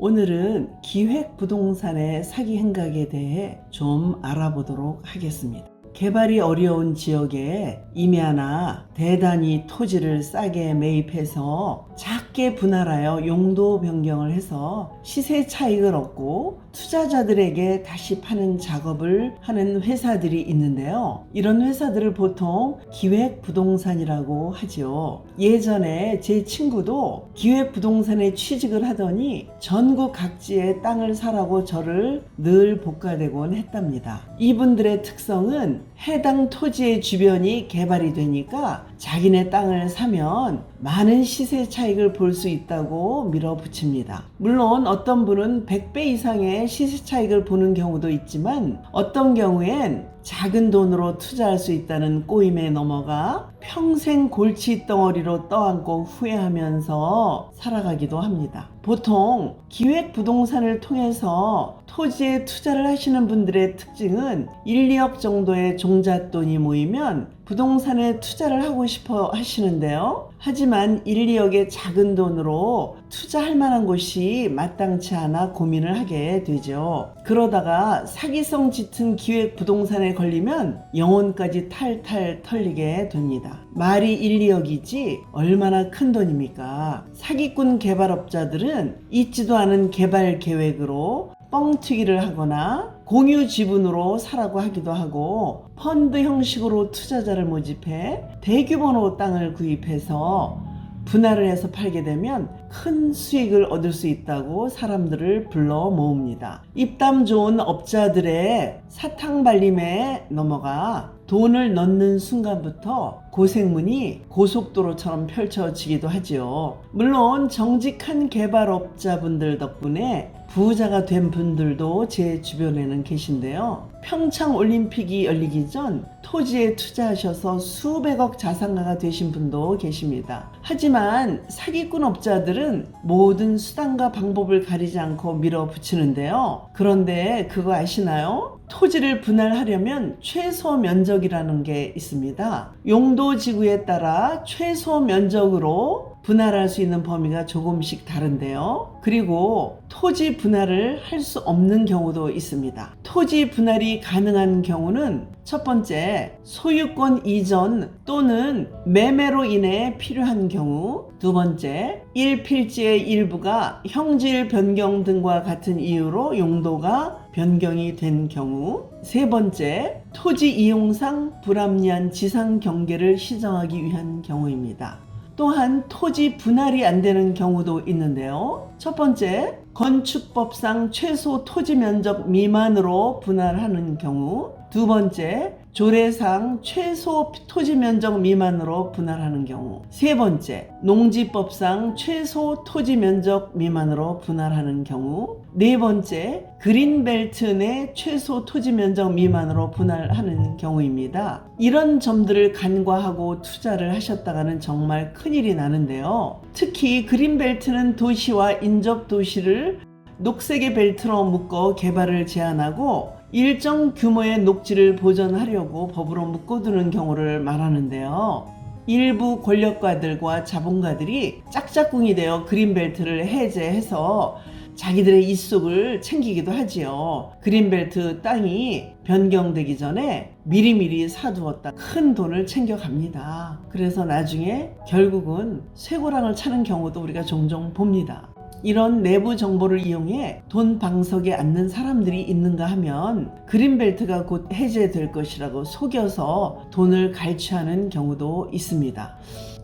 오늘은 기획부동산의 사기 행각에 대해 좀 알아보도록 하겠습니다. 개발이 어려운 지역에 임야나 대단위 토지를 싸게 매입해서 작게 분할하여 용도 변경을 해서 시세 차익을 얻고 투자자들에게 다시 파는 작업을 하는 회사들이 있는데요. 이런 회사들을 보통 기획부동산이라고 하죠. 예전에 제 친구도 기획부동산에 취직을 하더니 전국 각지에 땅을 사라고 저를 늘 볶아대곤 했답니다. 이분들의 특성은 해당 토지의 주변이 개발이 되니까 자기네 땅을 사면 많은 시세 차익을 볼 수 있다고 밀어붙입니다. 물론 어떤 분은 100배 이상의 시세 차익을 보는 경우도 있지만 어떤 경우엔 작은 돈으로 투자할 수 있다는 꼬임에 넘어가 평생 골칫덩어리로 떠안고 후회하면서 살아가기도 합니다. 보통 기획부동산을 통해서 토지에 투자를 하시는 분들의 특징은 1, 2억 정도의 종잣돈이 모이면 부동산에 투자를 하고 싶어 하시는데요. 하지만 1, 2억의 작은 돈으로 투자할 만한 곳이 마땅치 않아 고민을 하게 되죠. 그러다가 사기성 짙은 기획부동산에 걸리면 영혼까지 탈탈 털리게 됩니다. 말이 1, 2억이지 얼마나 큰 돈입니까? 사기꾼 개발업자들은 있지도 않은 개발 계획으로 뻥튀기를 하거나 공유 지분으로 사라고 하기도 하고 펀드 형식으로 투자자를 모집해 대규모로 땅을 구입해서 분할을 해서 팔게 되면 큰 수익을 얻을 수 있다고 사람들을 불러 모읍니다. 입담 좋은 업자들의 사탕발림에 넘어가 돈을 넣는 순간부터 고생문이 고속도로처럼 펼쳐지기도 하지요. 물론 정직한 개발업자분들 덕분에 부자가 된 분들도 제 주변에는 계신데요. 평창 올림픽이 열리기 전 토지에 투자하셔서 수백억 자산가가 되신 분도 계십니다. 하지만 사기꾼 업자들은 모든 수단과 방법을 가리지 않고 밀어붙이는데요. 그런데 그거 아시나요? 토지를 분할하려면 최소 면적이라는 게 있습니다. 용도 지구에 따라 최소 면적으로 분할할 수 있는 범위가 조금씩 다른데요. 그리고 토지 분할을 할 수 없는 경우도 있습니다. 토지 분할이 가능한 경우는 첫 번째, 소유권 이전 또는 매매로 인해 필요한 경우, 두 번째, 일필지의 일부가 형질 변경 등과 같은 이유로 용도가 변경이 된 경우, 세 번째, 토지 이용상 불합리한 지상 경계를 시정하기 위한 경우입니다. 또한 토지 분할이 안 되는 경우도 있는데요. 첫 번째, 건축법상 최소 토지 면적 미만으로 분할하는 경우, 두 번째, 조례상 최소 토지 면적 미만으로 분할하는 경우, 세 번째, 농지법상 최소 토지 면적 미만으로 분할하는 경우, 네 번째, 그린벨트 내 최소 토지 면적 미만으로 분할하는 경우입니다. 이런 점들을 간과하고 투자를 하셨다가는 정말 큰일이 나는데요. 특히 그린벨트는 도시와 인접 도시를 녹색의 벨트로 묶어 개발을 제한하고 일정 규모의 녹지를 보존하려고 법으로 묶어두는 경우를 말하는데요. 일부 권력가들과 자본가들이 짝짝꿍이 되어 그린벨트를 해제해서 자기들의 이속을 챙기기도 하지요. 그린벨트 땅이 변경되기 전에 미리미리 사두었다 큰 돈을 챙겨갑니다. 그래서 나중에 결국은 쇠고랑을 차는 경우도 우리가 종종 봅니다. 이런 내부 정보를 이용해 돈 방석에 앉는 사람들이 있는가 하면 그린벨트가 곧 해제될 것이라고 속여서 돈을 갈취하는 경우도 있습니다.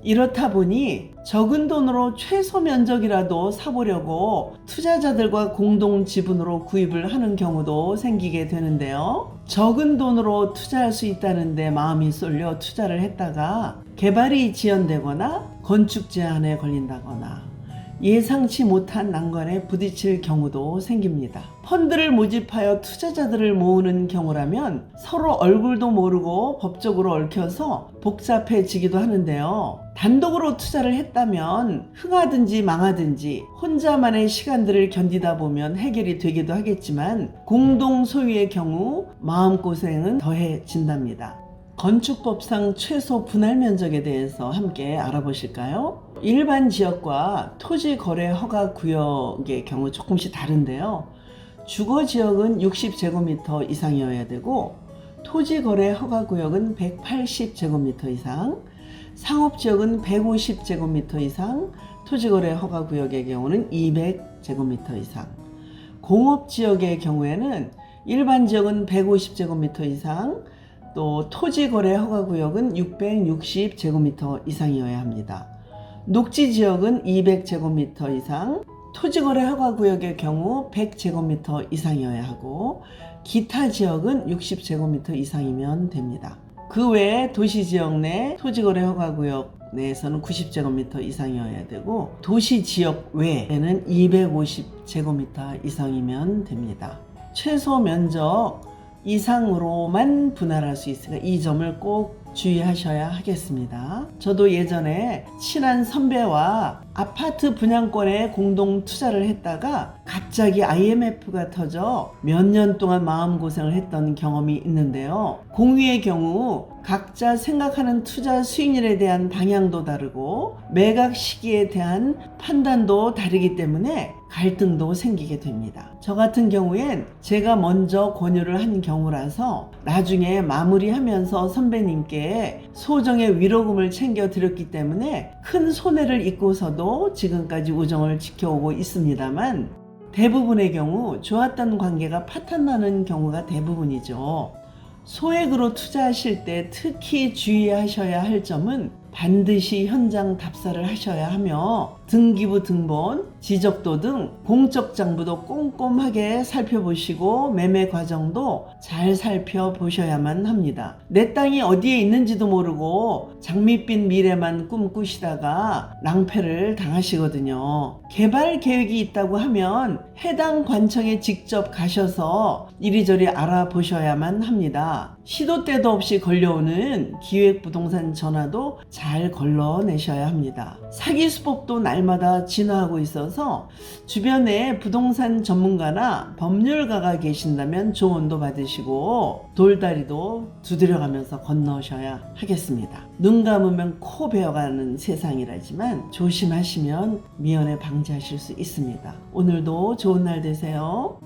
이렇다 보니 적은 돈으로 최소 면적이라도 사보려고 투자자들과 공동 지분으로 구입을 하는 경우도 생기게 되는데요. 적은 돈으로 투자할 수 있다는데 마음이 쏠려 투자를 했다가 개발이 지연되거나 건축 제한에 걸린다거나 예상치 못한 난관에 부딪힐 경우도 생깁니다. 펀드를 모집하여 투자자들을 모으는 경우라면 서로 얼굴도 모르고 법적으로 얽혀서 복잡해지기도 하는데요. 단독으로 투자를 했다면 흥하든지 망하든지 혼자만의 시간들을 견디다 보면 해결이 되기도 하겠지만 공동 소유의 경우 마음고생은 더해진답니다. 건축법상 최소 분할 면적에 대해서 함께 알아보실까요? 일반 지역과 토지 거래 허가 구역의 경우 조금씩 다른데요. 주거 지역은 60제곱미터 이상이어야 되고 토지 거래 허가 구역은 180제곱미터 이상, 상업 지역은 150제곱미터 이상, 토지 거래 허가 구역의 경우는 200제곱미터 이상, 공업 지역의 경우에는 일반 지역은 150제곱미터 이상, 또 토지 거래 허가 구역은 660제곱미터 이상이어야 합니다. 녹지 지역은 200제곱미터 이상, 토지 거래 허가 구역의 경우 100제곱미터 이상이어야 하고 기타 지역은 60제곱미터 이상이면 됩니다. 그 외에 도시 지역 내 토지 거래 허가 구역 내에서는 90제곱미터 이상이어야 되고 도시 지역 외에는 250제곱미터 이상이면 됩니다. 최소 면적 이상으로만 분할할 수 있으니까 이 점을 꼭 주의하셔야 하겠습니다. 저도 예전에 친한 선배와 아파트 분양권에 공동 투자를 했다가 갑자기 IMF가 터져 몇 년 동안 마음고생을 했던 경험이 있는데요. 공유의 경우 각자 생각하는 투자 수익률에 대한 방향도 다르고 매각 시기에 대한 판단도 다르기 때문에 갈등도 생기게 됩니다. 저 같은 경우엔 제가 먼저 권유를 한 경우라서 나중에 마무리하면서 선배님께 소정의 위로금을 챙겨 드렸기 때문에 큰 손해를 입고서도 지금까지 우정을 지켜오고 있습니다만 대부분의 경우 좋았던 관계가 파탄나는 경우가 대부분이죠. 소액으로 투자하실 때 특히 주의하셔야 할 점은 반드시 현장 답사를 하셔야 하며 등기부 등본, 지적도 등 공적 장부도 꼼꼼하게 살펴보시고 매매 과정도 잘 살펴보셔야만 합니다. 내 땅이 어디에 있는지도 모르고 장밋빛 미래만 꿈꾸시다가 낭패를 당하시거든요. 개발 계획이 있다고 하면 해당 관청에 직접 가셔서 이리저리 알아보셔야만 합니다. 시도 때도 없이 걸려오는 기획부동산 전화도 잘 걸러내셔야 합니다. 사기 수법도 날마다 진화하고 있어서 주변에 부동산 전문가나 법률가가 계신다면 조언도 받으시고 돌다리도 두드려가면서 건너셔야 하겠습니다. 눈 감으면 코 베어가는 세상이라지만 조심하시면 미연에 방지하실 수 있습니다. 오늘도 좋은 날 되세요.